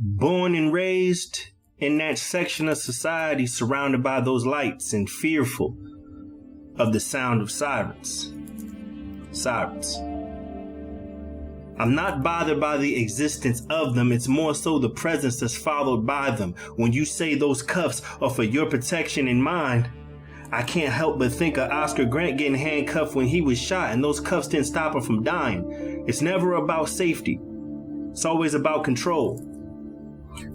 Born and raised in that section of society surrounded by those lights and fearful of the sound of sirens. Sirens. I'm not bothered by the existence of them. It's more so the presence that's followed by them. When you say those cuffs are for your protection and mine, I can't help but think of Oscar Grant getting handcuffed when he was shot, and those cuffs didn't stop him from dying. It's never about safety. It's always about control.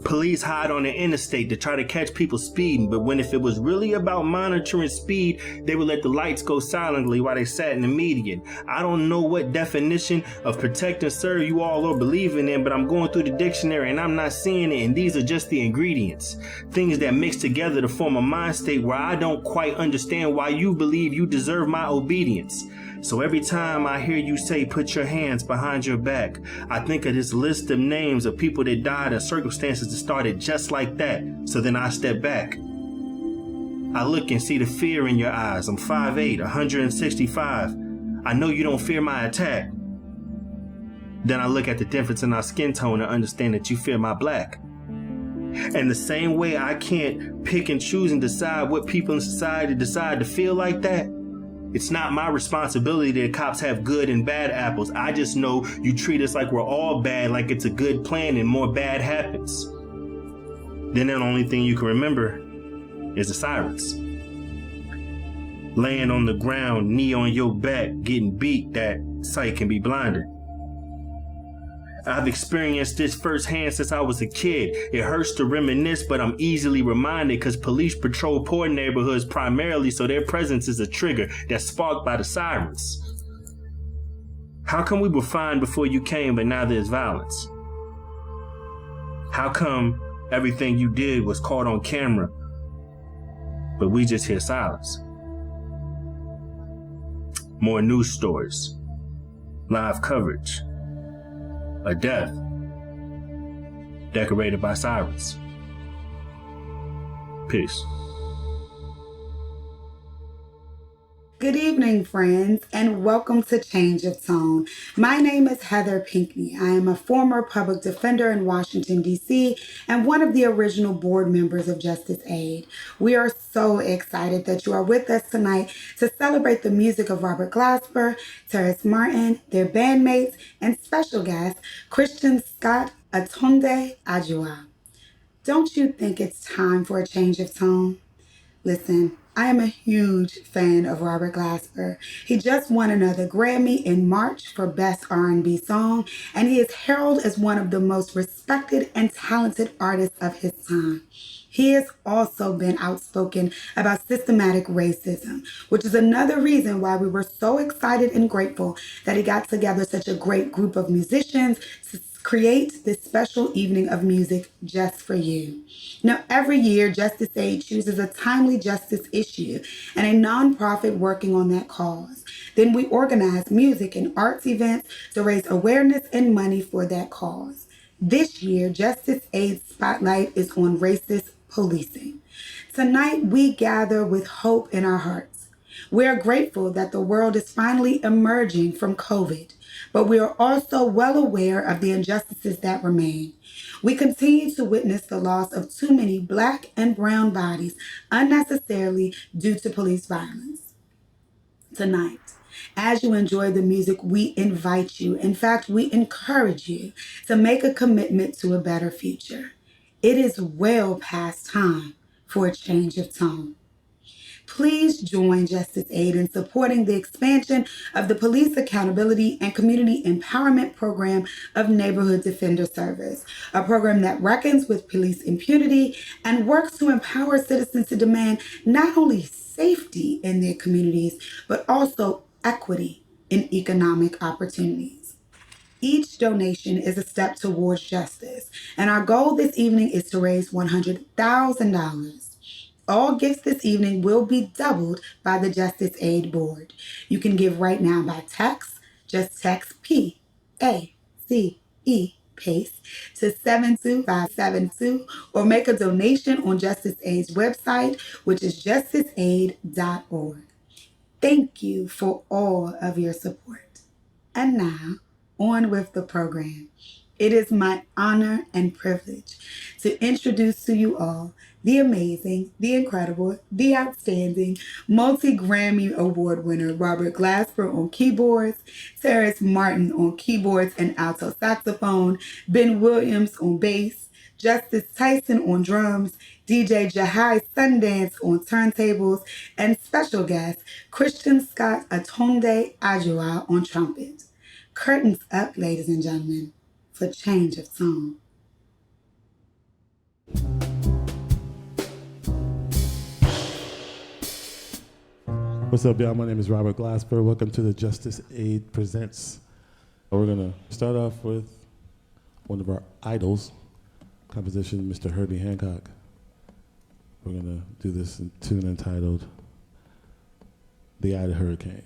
Police hide on the interstate to try to catch people speeding, but if it was really about monitoring speed, they would let the lights go silently while they sat in the median. I don't know what definition of protect and serve you all are believing in, but I'm going through the dictionary and I'm not seeing it, and these are just the ingredients. Things that mix together to form a mind state where I don't quite understand why you believe you deserve my obedience. So every time I hear you say put your hands behind your back, I think of this list of names of people that died in circumstances that started just like that. So then I step back. I look and see the fear in your eyes. I'm 5'8", 165. I know you don't fear my attack. Then I look at the difference in our skin tone and understand that you fear my black. And the same way I can't pick and choose and decide what people in society decide to feel like that, it's not my responsibility that cops have good and bad apples. I just know you treat us like we're all bad, like it's a good plan and more bad happens. Then the only thing you can remember is the sirens. Laying on the ground, knee on your back, getting beat, that sight can be blinding. I've experienced this firsthand since I was a kid. It hurts to reminisce, but I'm easily reminded because police patrol poor neighborhoods primarily, so their presence is a trigger that's sparked by the sirens. How come we were fine before you came, but now there's violence? How come everything you did was caught on camera, but we just hear silence? More news stories, live coverage, a death decorated by sirens. Peace. Good evening, friends, and welcome to Change of Tone. My name is Heather PINCKNEY. I am a former public defender in Washington, D.C., and one of the original board members of JusticeAid. We are so excited that you are with us tonight to celebrate the music of Robert Glasper, Terrace Martin, their bandmates, and special guest, Christian Scott, aTunde, Adjuah. Don't you think it's time for a change of tone? Listen, I am a huge fan of Robert Glasper. He just won another Grammy in March for Best R&B Song, and he is heralded as one of the most respected and talented artists of his time. He has also been outspoken about systematic racism, which is another reason why we were so excited and grateful that he got together such a great group of musicians to create this special evening of music just for you. Now, every year, JusticeAid chooses a timely justice issue and a nonprofit working on that cause. Then we organize music and arts events to raise awareness and money for that cause. This year, JusticeAid's spotlight is on racist policing. Tonight, we gather with hope in our hearts. We are grateful that the world is finally emerging from COVID, but we are also well aware of the injustices that remain. We continue to witness the loss of too many Black and brown bodies unnecessarily due to police violence. Tonight, as you enjoy the music, we invite you, in fact, we encourage you to make a commitment to a better future. It is well past time for a change of tone. Please join JusticeAid in supporting the expansion of the Police Accountability and Community Empowerment Program of Neighborhood Defender Service, a program that reckons with police impunity and works to empower citizens to demand not only safety in their communities, but also equity in economic opportunities. Each donation is a step towards justice, and our goal this evening is to raise $100,000. All gifts this evening will be doubled by the JusticeAid Board. You can give right now by text. Just text PACE, PACE, to 72572, or make a donation on JusticeAid's website, which is justiceaid.org. Thank you for all of your support. And now, on with the program. It is my honor and privilege to introduce to you all the amazing, the incredible, the outstanding, multi-Grammy award winner Robert Glasper on keyboards, Terrace Martin on keyboards and alto saxophone, Ben Williams on bass, Justice Tyson on drums, DJ Jahi Sundance on turntables, and special guest Christian Scott aTunde Adjuah on trumpet. Curtains up, ladies and gentlemen, for Change of Song. What's up, y'all? My name is Robert Glasper. Welcome to the JusticeAid Presents. We're going to start off with one of our idols, composition, Mr. Herbie Hancock. We're going to do this in tune entitled The Eye of the Hurricane.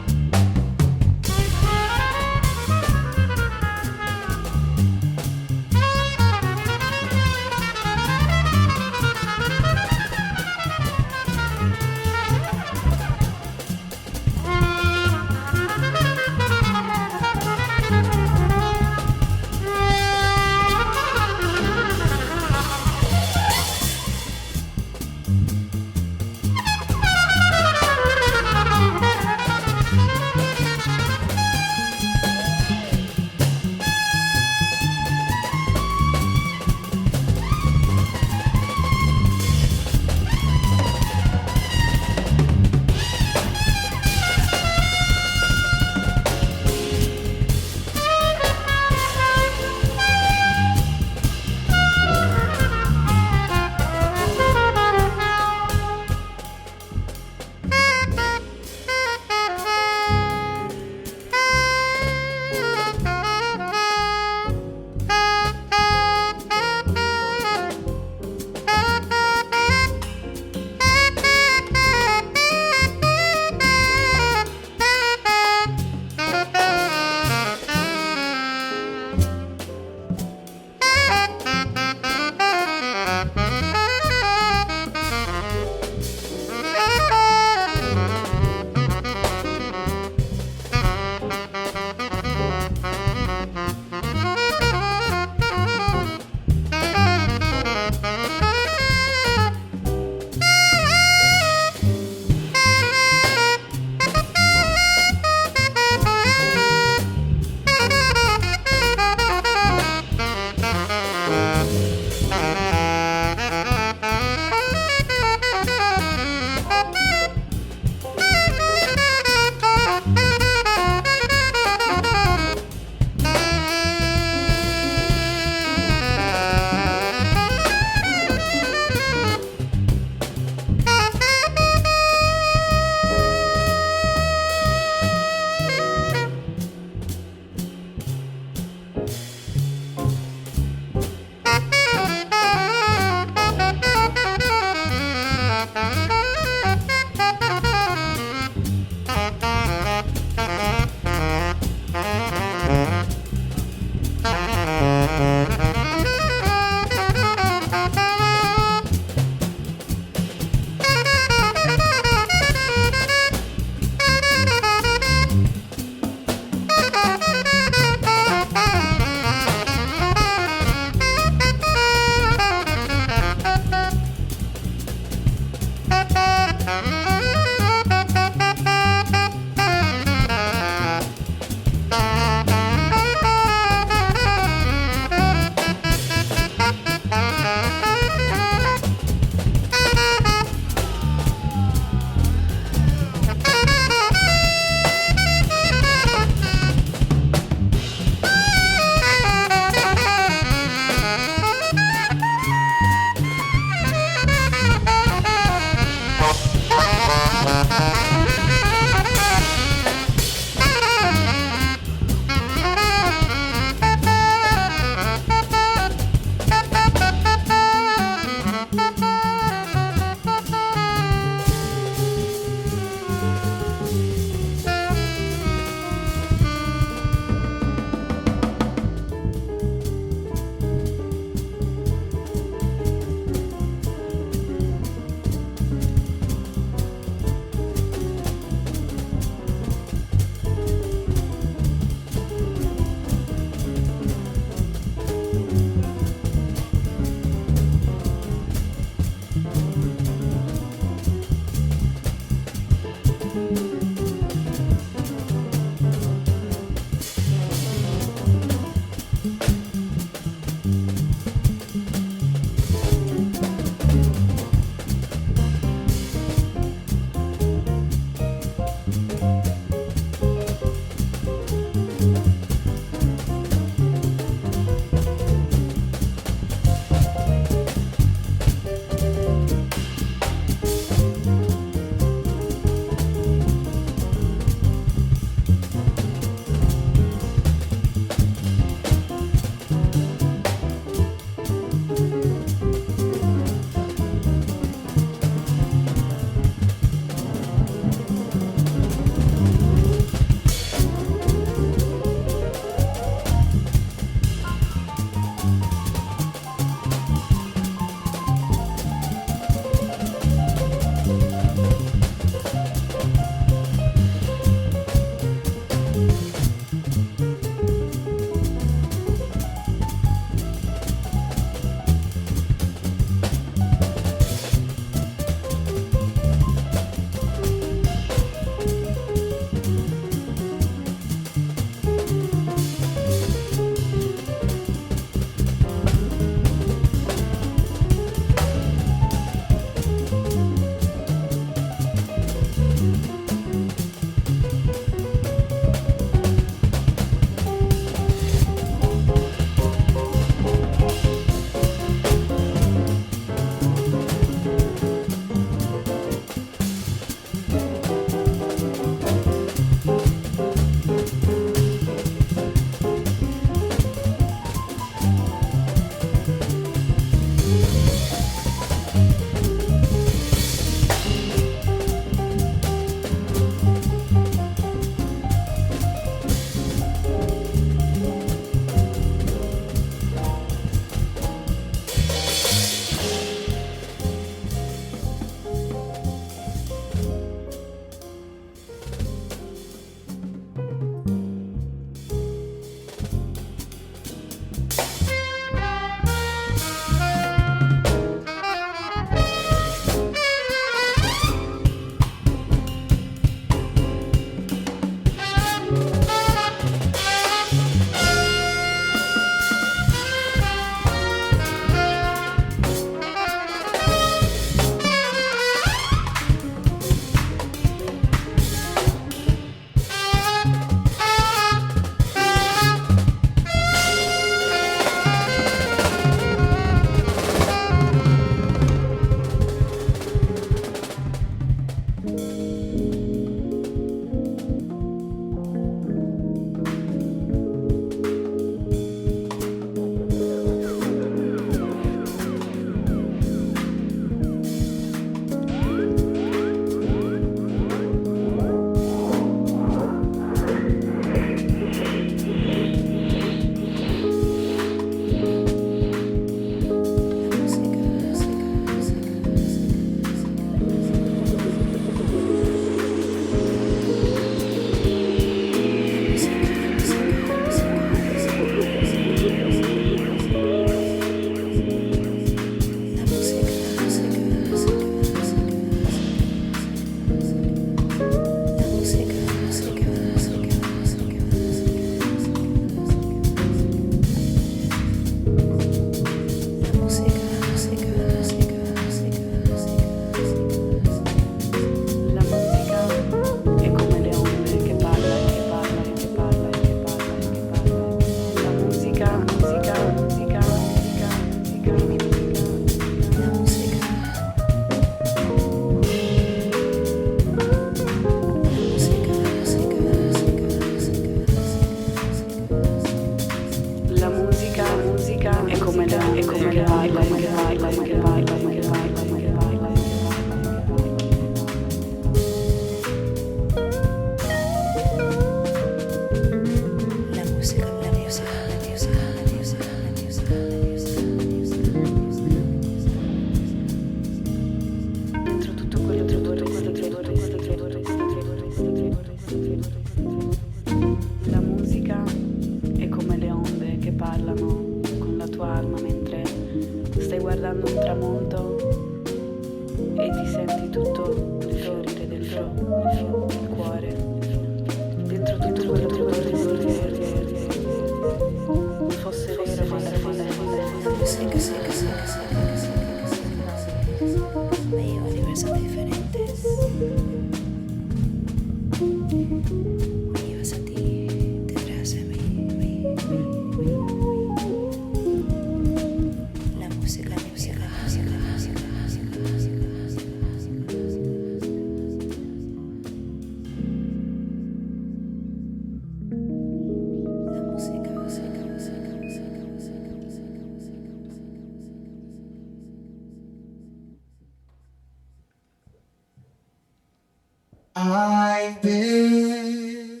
I've been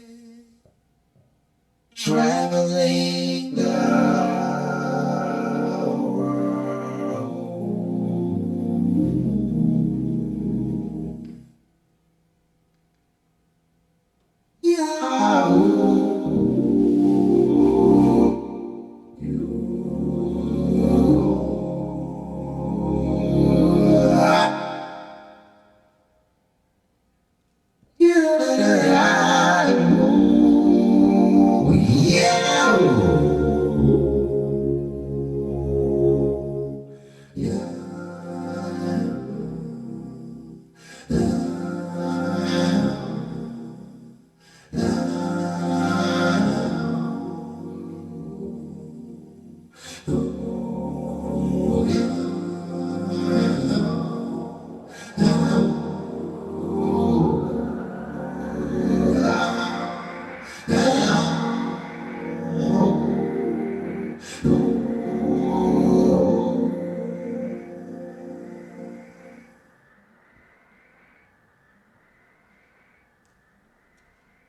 traveling the world.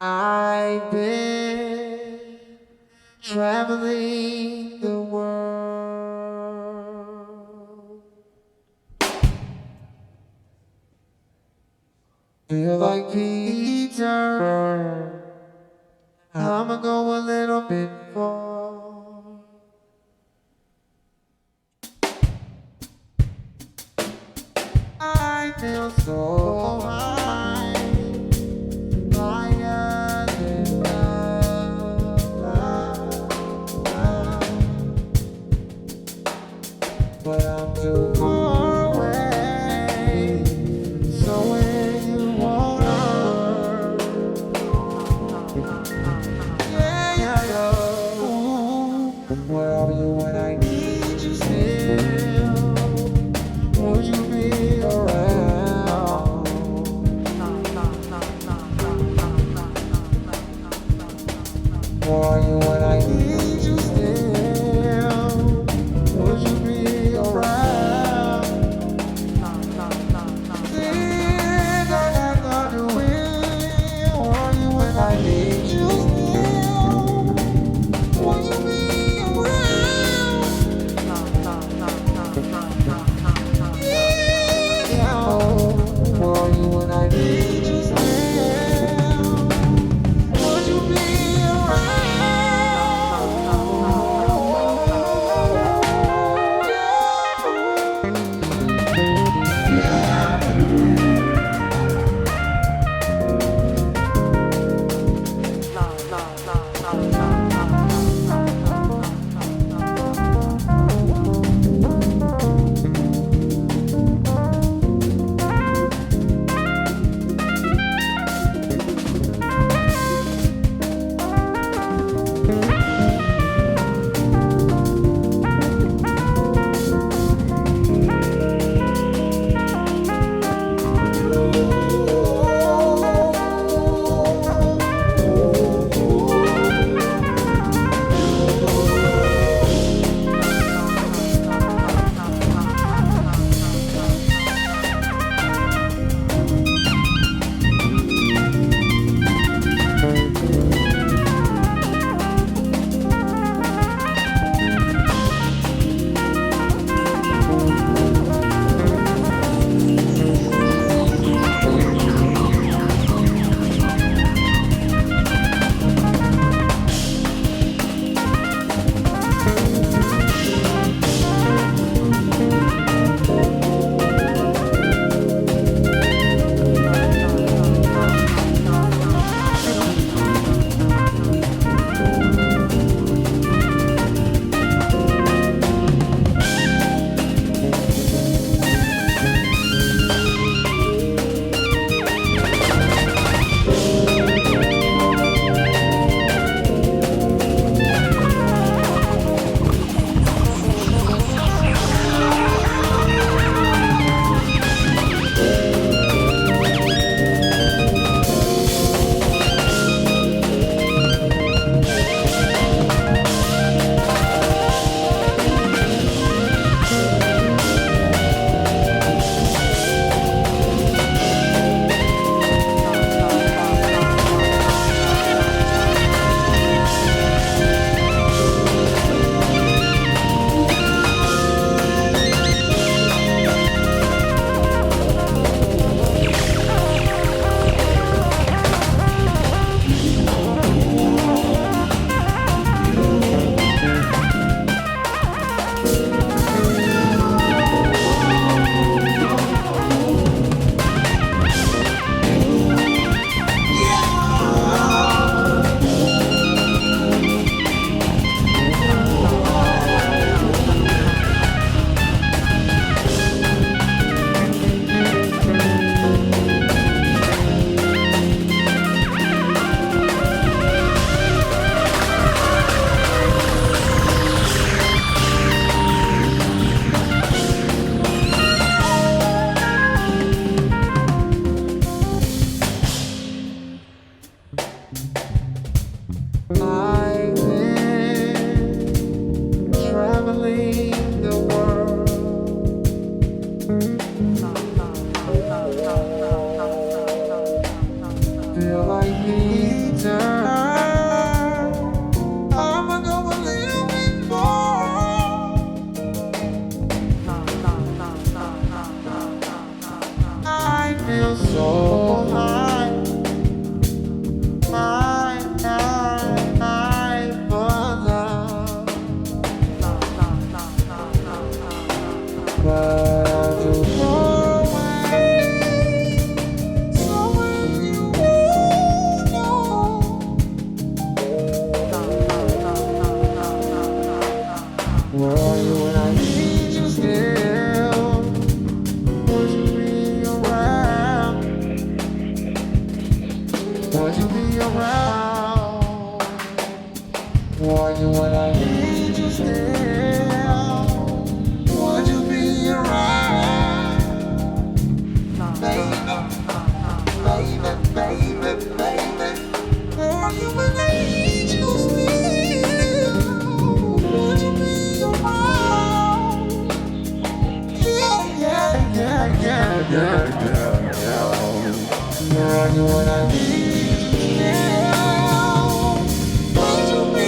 I've been traveling the world. Feel like Peter, I'ma go a little bit far. I feel so high, higher than thou. But I'm too far away, so when you wanna, yeah. Ooh, where are you when I need you still? Would you be around? Where are you when I need you still? Would you be around? Think I got to will. Where are you when I need you still? Would you be around? Yeah. Where are you when I need you still? Would you be around? I've been traveling the world. Feel like Peter. I'ma go a little bit more. I feel so high. My brother. But I don't know where. So if you know, where are you when I need you still? Would you be around? Would you be around? Are you when I need you still? Would you be around? Baby, baby, baby, baby. Are you when I need you still? Would you be around? Yeah, yeah, yeah, yeah, yeah, yeah. Are you when I need you still? Would you be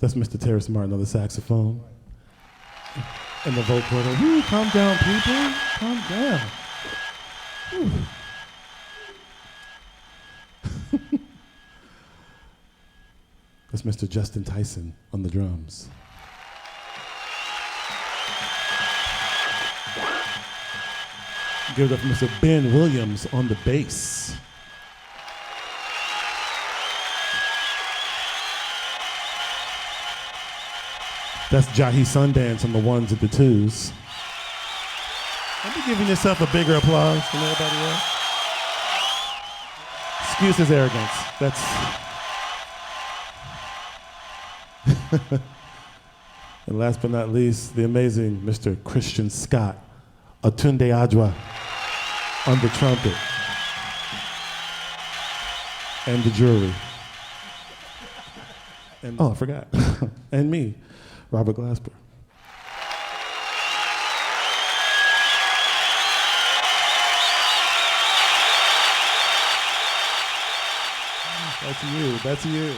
That's Mr. Terrace Martin on the saxophone. And the vocoder. Woo, calm down, people. Calm down. That's Mr. Justin Tyson on the drums. Give it up for Mr. Ben Williams on the bass. That's Jahi Sundance on the ones and the twos. Don't be giving yourself a bigger applause than everybody else. Excuse his arrogance. That's. And last but not least, the amazing Mr. Christian Scott, aTunde Adjuah on the trumpet and the jewelry. And, oh, I forgot. And me, Robert Glasper. That's you. That's you.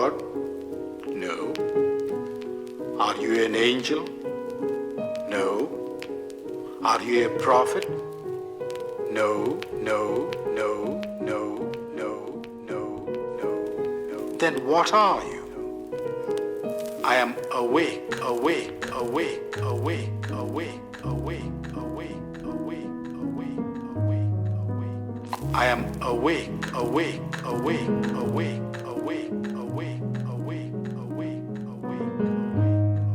God? No. Are you an angel? No. Are you a prophet? No, no, no, no, no, no, no, no. Then what are you? I am awake, awake, awake, awake, awake, awake, awake, awake, awake, awake, awake. I am awake, awake, awake, awake, awake, awake, awake, awake, awake, awake.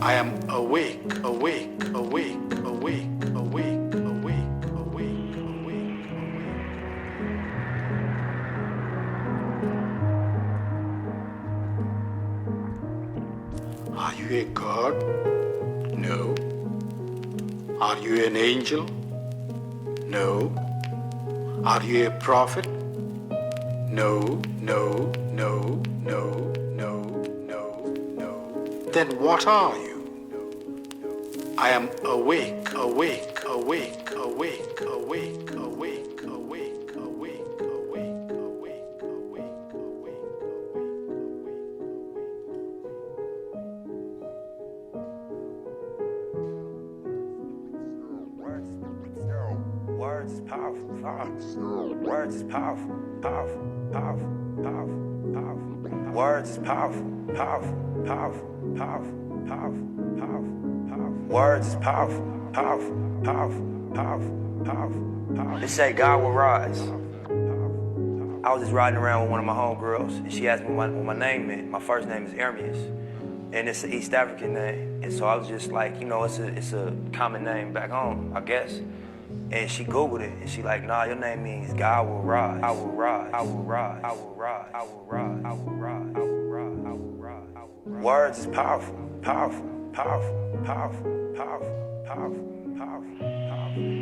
I am awake, awake, awake, awake, awake, awake, awake, awake, awake. Are you a god? No. Are you an angel? No. Are you a prophet? No, no, no, no, no, no, no. Then what are you? I am awake, awake, awake, awake, awake, awake, awake, awake, awake, awake, awake, awake, Words is powerful, powerful. Words is powerful, powerful, powerful, powerful, powerful. Words is powerful, powerful, powerful, powerful, powerful, powerful, powerful. Words is powerful, powerful, powerful, powerful, powerful, powerful. They say God will rise. I was just riding around with one of my homegirls, and she asked me what my name meant. My first name is Ermias, and it's an East African name. And so I was just like, you know, it's a common name back home, I guess. And she Googled it, and she like, nah, your name means God will rise. I will rise. I will rise. I will rise. I will rise. I will rise. I will rise. I will rise. I will rise. Words is powerful, powerful, powerful, powerful, powerful, powerful, powerful, powerful.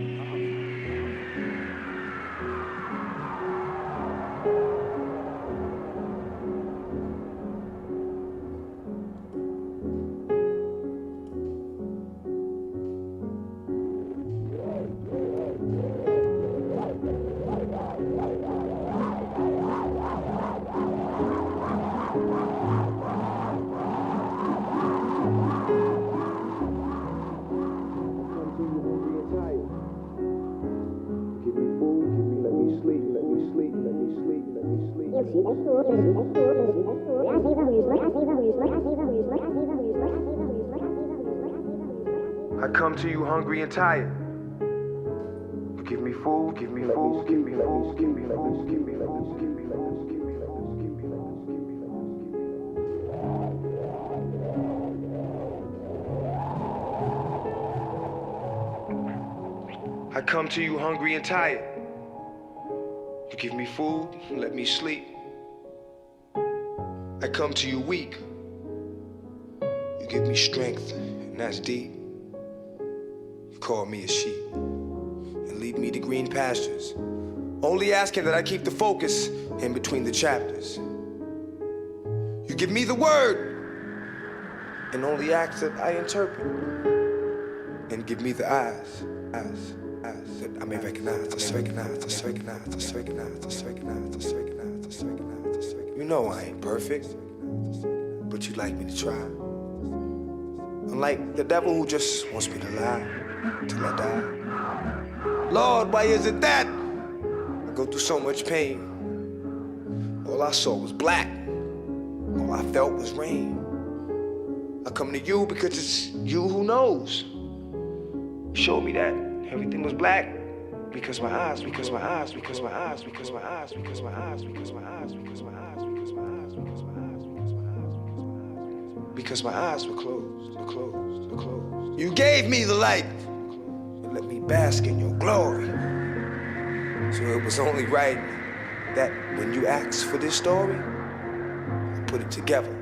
I come to you hungry and tired. Give me food, give me food, give me food, give me food, give me food, give me food, give me food, give me food, give me food. I come to you hungry and tired. You give me food, let me sleep. I come to you weak. You give me strength, and that's deep. You call me a sheep and lead me to green pastures, only asking that I keep the focus in between the chapters. You give me the word and only ask that I interpret, and give me the eyes that I may recognize, You know I ain't perfect, but you'd like me to try. Unlike the devil who just wants me to lie till I die. Lord, why is it that I go through so much pain? All I saw was black. All I felt was rain. I come to you because it's you who knows. Show me that everything was black because my eyes, because my eyes, because my eyes, because my eyes, because my eyes, because my eyes, because my eyes, because my eyes, because my eyes, because my eyes, because my eyes were closed, were closed, were closed. You gave me the light and let me bask in your glory. So it was only right that when you asked for this story, I put it together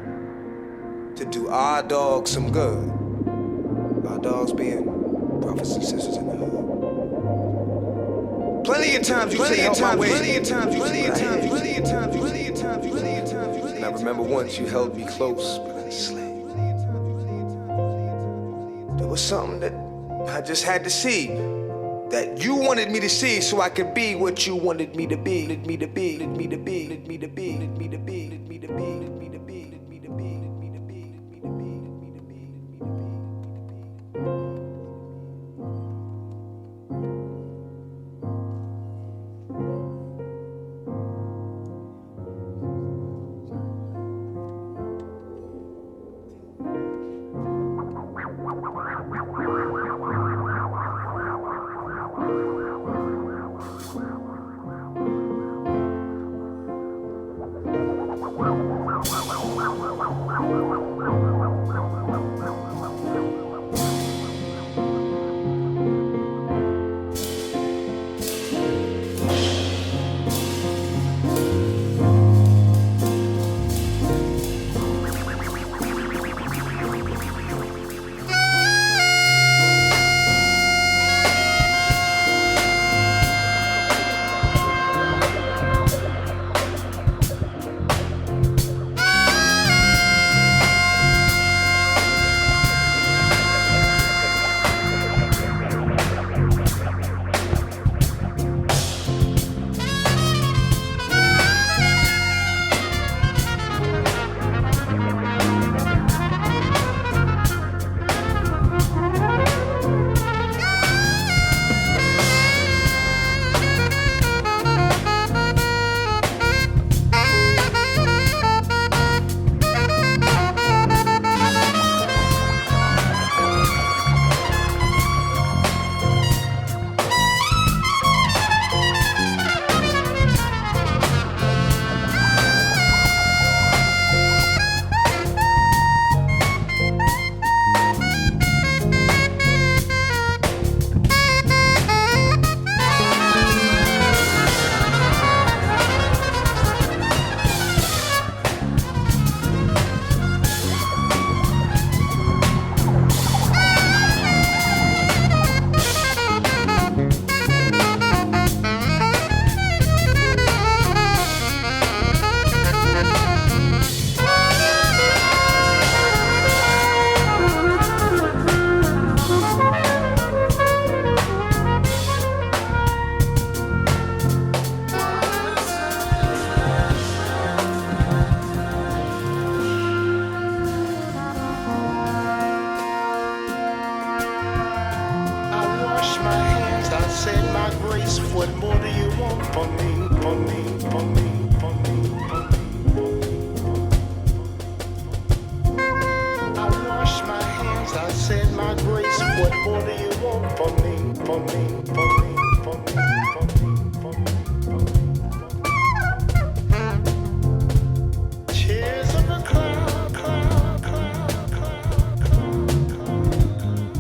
to do our dogs some good. Our dogs being brothers and sisters in the hood. Plenty of times you said help my way. Plenty of times, plenty of times, plenty of times, plenty of times, plenty of times. And I remember once you held me close, but I slept. There was something that I just had to see. that you wanted me to see so I could be what you wanted me to be. Let me to be, let me to be, let me to be, let me to be, let me to be, let me to be, let me to be, let me to be, let me to be, let me to be, let me to be. What more do you want from me, from me, from me, from me, from me? I wash my hands, I said my grace. What more do you want from me, from me, from me, from me, from me, from me? Cheers of a cloud, cloud, cloud, cloud, cloud, cloud.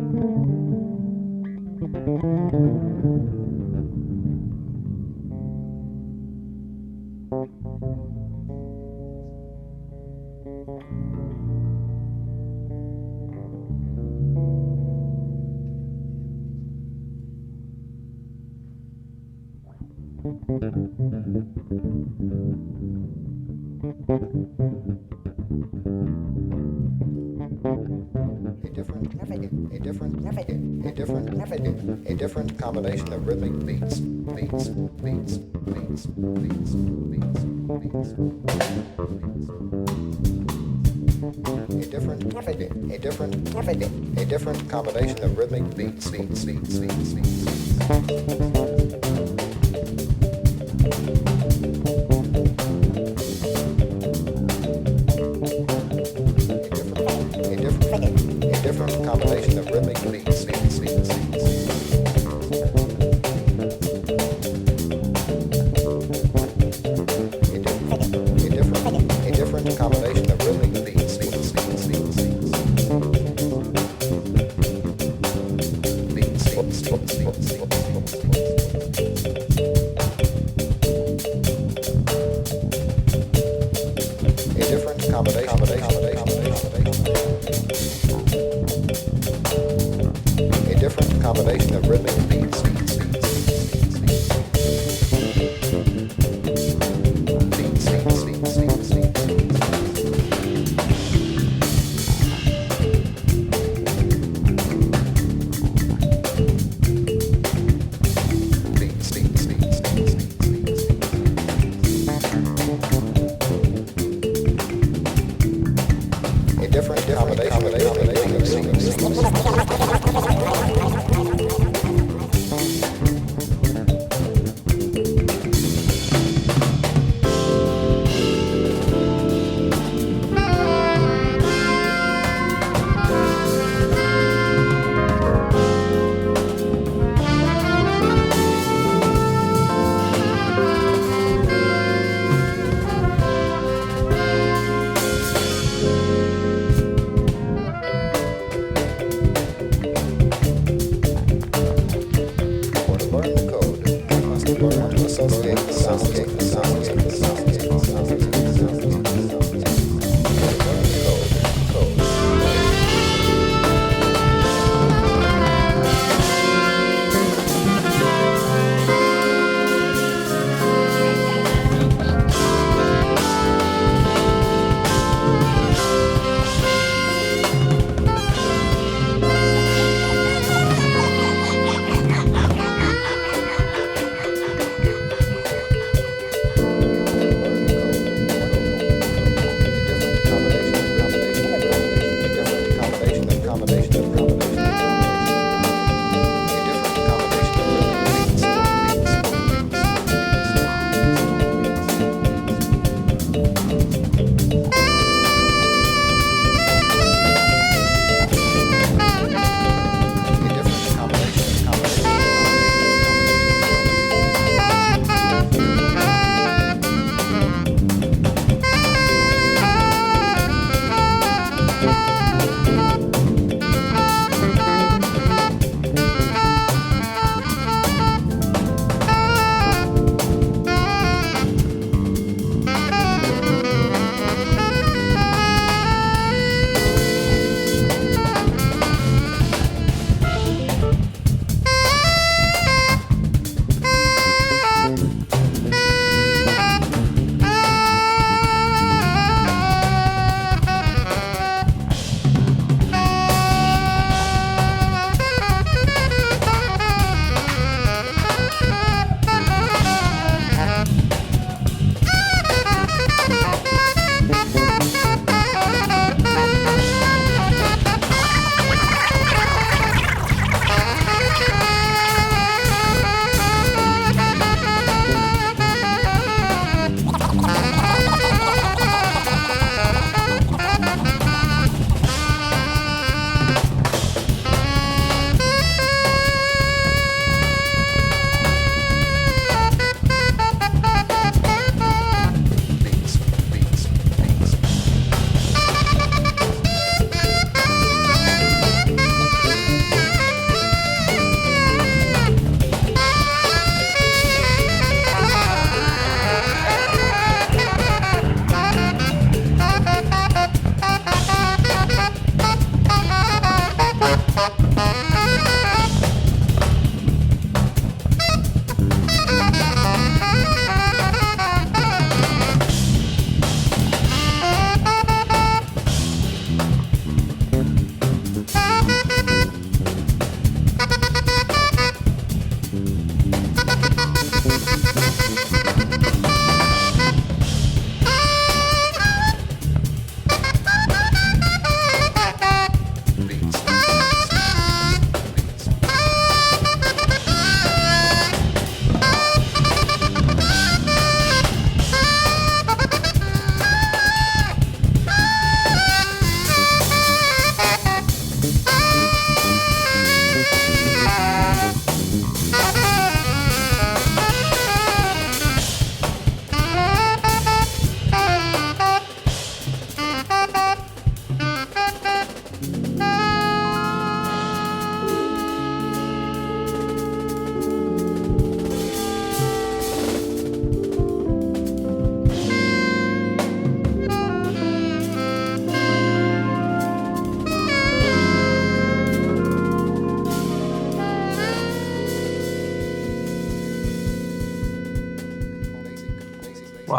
A different combination of rhythmic beats. A different combination of rhythmic beats. A different combination of rhythmic beats. A different combination of rhythmic beats. A different combination. A different combination of rhythmic beats.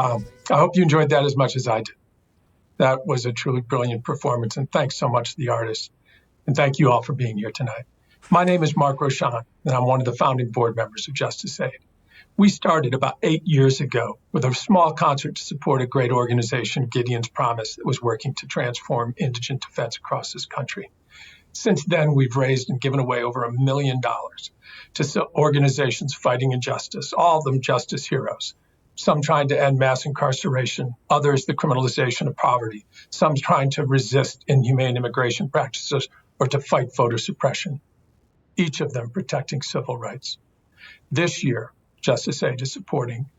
Wow. I hope you enjoyed that as much as I did. That was a truly brilliant performance, and thanks so much to the artists. And thank you all for being here tonight. My name is Mark ROCHON, and I'm one of the founding board members of JusticeAid. We started about 8 years ago with a small concert to support a great organization, Gideon's Promise, that was working to transform indigent defense across this country. Since then, we've raised and given away over $1 million to organizations fighting injustice, all of them justice heroes. Some trying to end mass incarceration, others the criminalization of poverty, some trying to resist inhumane immigration practices or to fight voter suppression, each of them protecting civil rights. This year, JusticeAid is supporting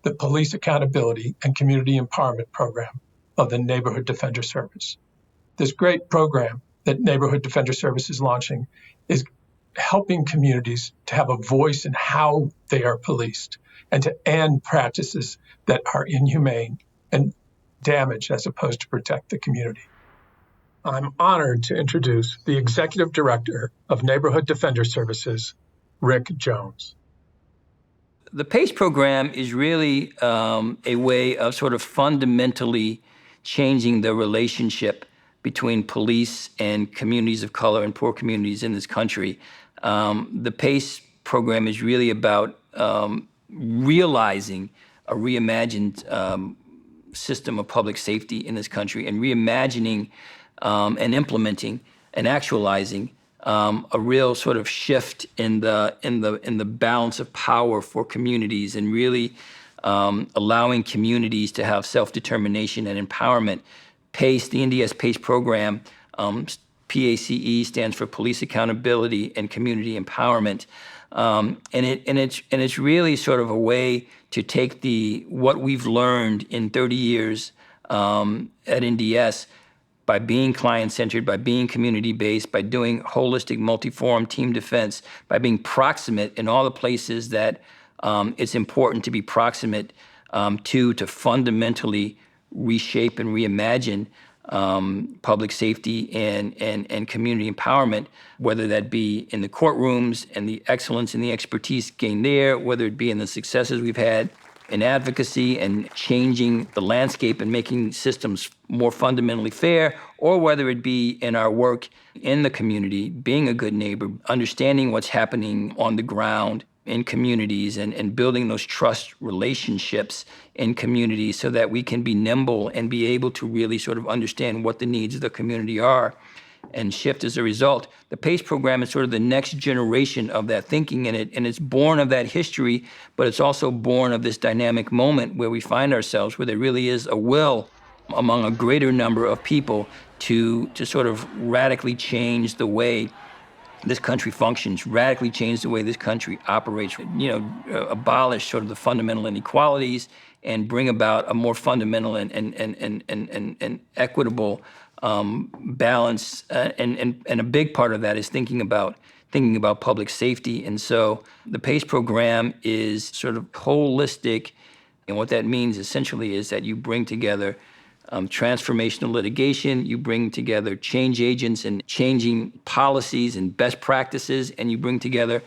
the Police Accountability and Community Empowerment Program of the Neighborhood Defender Service. This great program that Neighborhood Defender Service is launching is helping communities to have a voice in how they are policed and to end practices that are inhumane and damage as opposed to protect the community. I'm honored to introduce the Executive Director of Neighborhood Defender Services, Rick Jones. The PACE program is really a way of sort of fundamentally changing the relationship between police and communities of color and poor communities in this country. The PACE program is really about realizing a reimagined system of public safety in this country and reimagining and implementing and actualizing a real sort of shift in the balance of power for communities and really allowing communities to have self-determination and empowerment. PACE, the NDS PACE program, PACE stands for Police Accountability and Community Empowerment, and it's really sort of a way to take what we've learned in 30 years at NDS by being client-centered, by being community-based, by doing holistic, multi-forum team defense, by being proximate in all the places that it's important to be proximate to fundamentally reshape and reimagine public safety and community empowerment, whether that be in the courtrooms and the excellence and the expertise gained there, whether it be in the successes we've had in advocacy and changing the landscape and making systems more fundamentally fair, or whether it be in our work in the community, being a good neighbor, understanding what's happening on the ground in communities and building those trust relationships in communities so that we can be nimble and be able to really sort of understand what the needs of the community are and shift as a result. The PACE program is sort of the next generation of that thinking, and it's born of that history, but it's also born of this dynamic moment where we find ourselves, where there really is a will among a greater number of people to sort of radically change the way this country functions, radically change the way this country operates, abolish sort of the fundamental inequalities and bring about a more fundamental and equitable balance. And a big part of that is thinking about public safety. And so the PACE program is sort of holistic. And what that means essentially is that you bring together transformational litigation, you bring together change agents and changing policies and best practices, and you bring together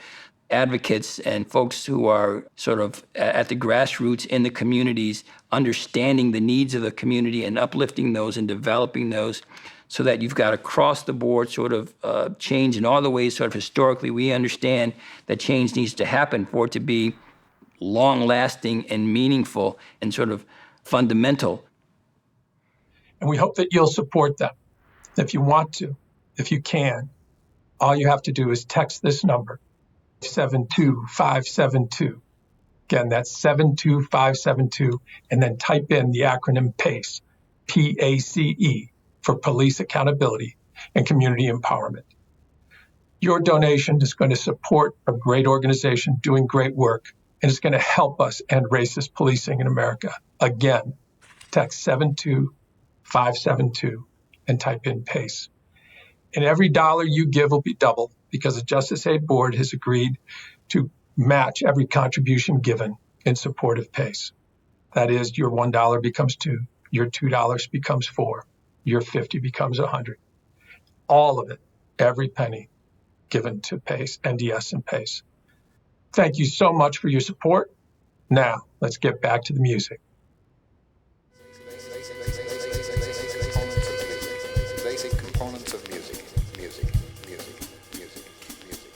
advocates and folks who are sort of at the grassroots in the communities, understanding the needs of the community and uplifting those and developing those so that you've got across the board sort of change in all the ways sort of historically we understand that change needs to happen for it to be long-lasting and meaningful and sort of fundamental. And we hope that you'll support them. If you want to, if you can, all you have to do is text this number, 72572. Again, that's 72572, and then type in the acronym PACE, P-A-C-E, for Police Accountability and Community Empowerment. Your donation is going to support a great organization doing great work, and it's going to help us end racist policing in America. Again, text 72572 and type in PACE. And every dollar you give will be doubled because the JusticeAid board has agreed to match every contribution given in support of PACE. That is, your $1 becomes $2, your $2 becomes $4, your 50 becomes 100. All of it, every penny given to PACE, NDS and PACE. Thank you so much for your support. Now, let's get back to the music. components of music, music, music, music, music.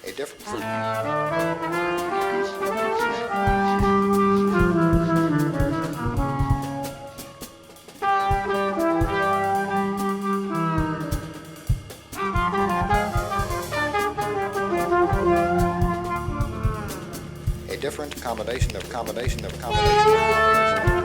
A different combination of combination of combination of combination of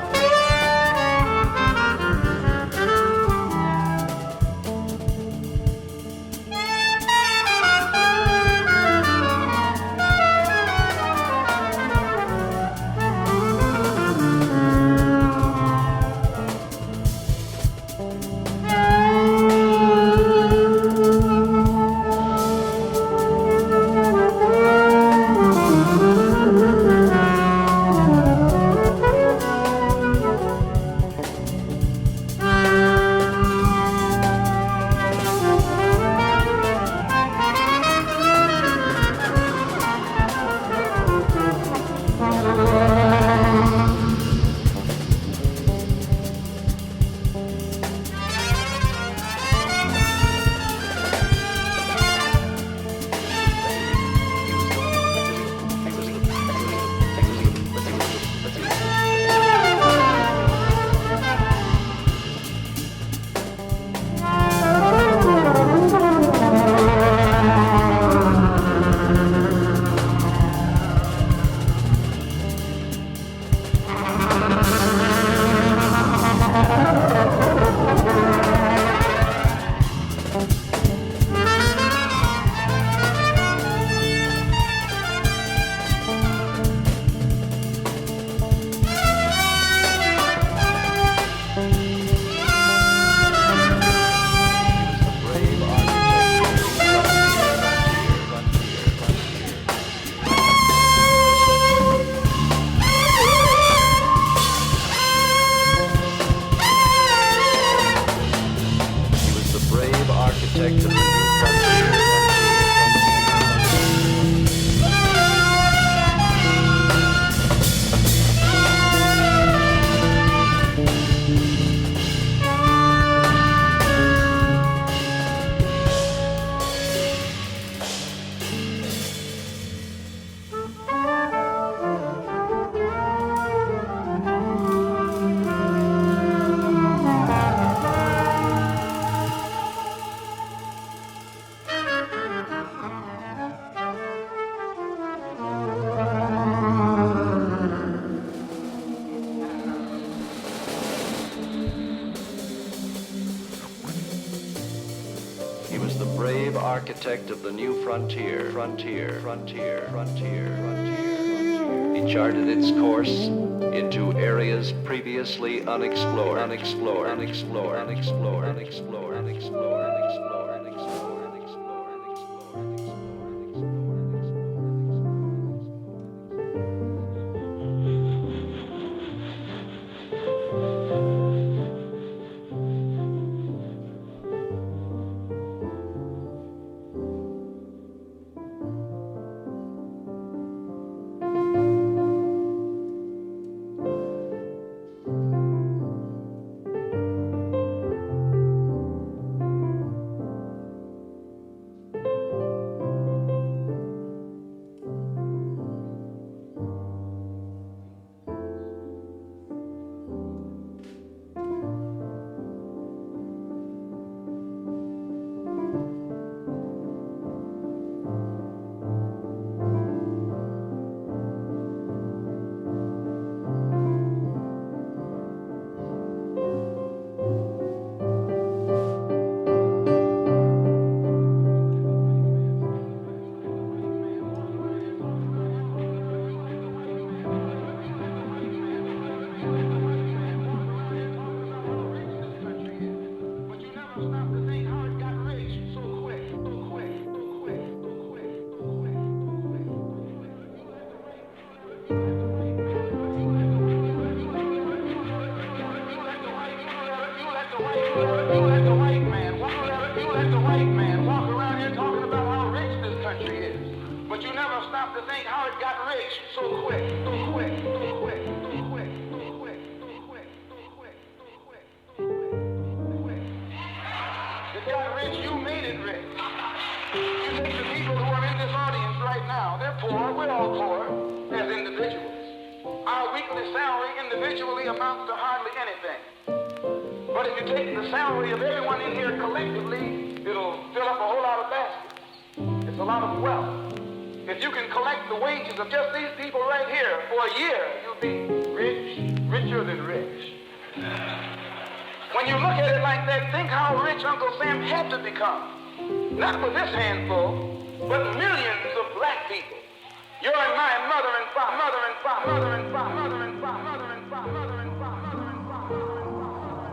architect of the new frontier, frontier, frontier, frontier, frontier. He charted its course into areas previously unexplored, unexplored, unexplored, unexplored, unexplored, unexplored, unexplored. to stop to think how it got rich so quick, so quick, so quick, so quick, so quick, so quick, so quick, so quick, so quick. It got rich, you made it rich. You think the people who are in this audience right now, they're poor, we're all poor as individuals. Our weekly salary individually amounts to hardly anything. But if you take the salary of everyone in here collectively, it'll fill up a whole lot of baskets. It's a lot of wealth. If you can collect the wages of just these people right here for a year, you'll be rich, richer than rich. When you look at it like that, think how rich Uncle Sam had to become. Not with this handful, but millions of black people. You're and my mother and father, mother and father, mother and father, mother and father, mother and father, mother and father, mother and father, mother and father.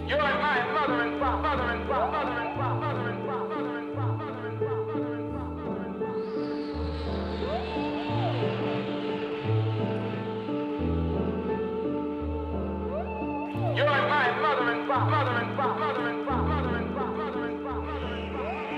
You're my mother and father, mother and father, mother and father, mother and father, mother and father, mother and father, mother and father, mother and father. You're my mother and father, mother and father, mother and father, mother and father, mother and father, mother and father.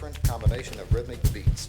different combination of rhythmic beats.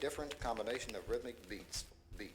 Different combination of rhythmic beats. We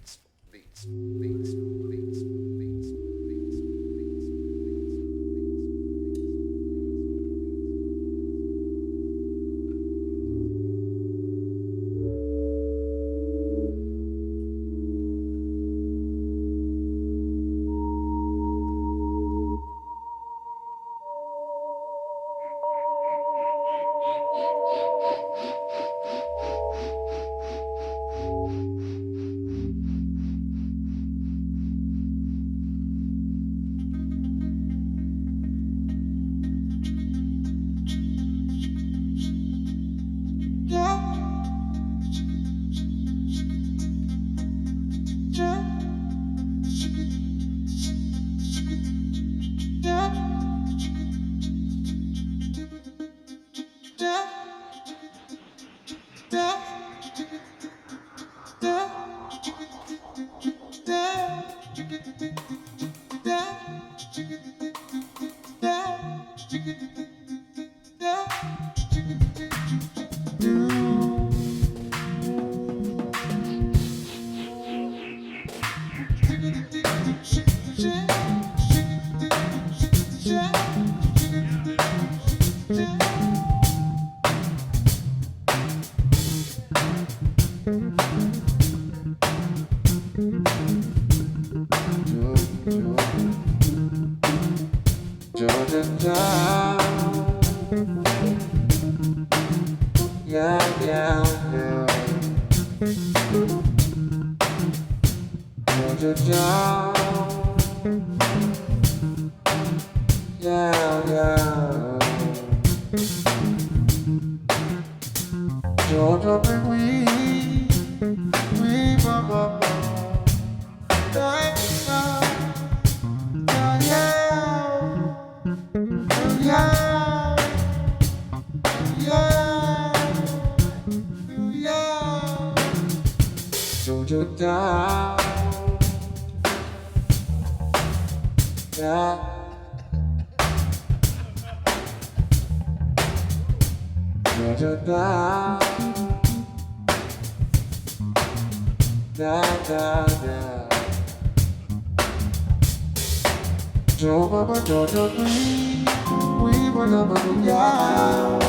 down, down. Down, down, down, down. Don't we will never go down.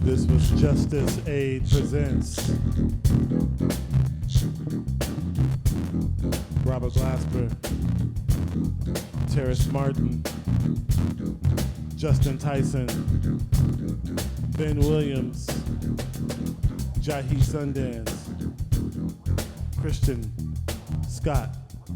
This was JusticeAid presents Robert Glasper, Terrace Martin, Justin Tyson, Ben Williams, Jahi Sundance, Christian Scott,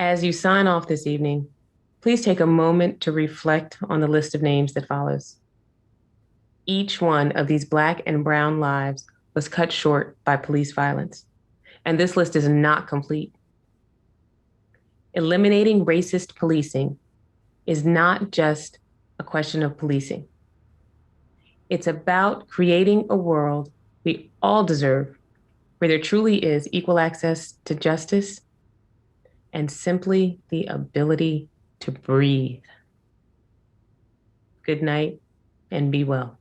As you sign off this evening, please take a moment to reflect on the list of names that follows. Each one of these Black and brown lives was cut short by police violence, and this list is not complete. Eliminating racist policing is not just a question of policing. It's about creating a world we all deserve, where there truly is equal access to justice and simply the ability to breathe. Good night and be well.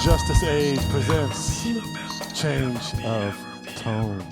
JusticeAid presents Change of Tone.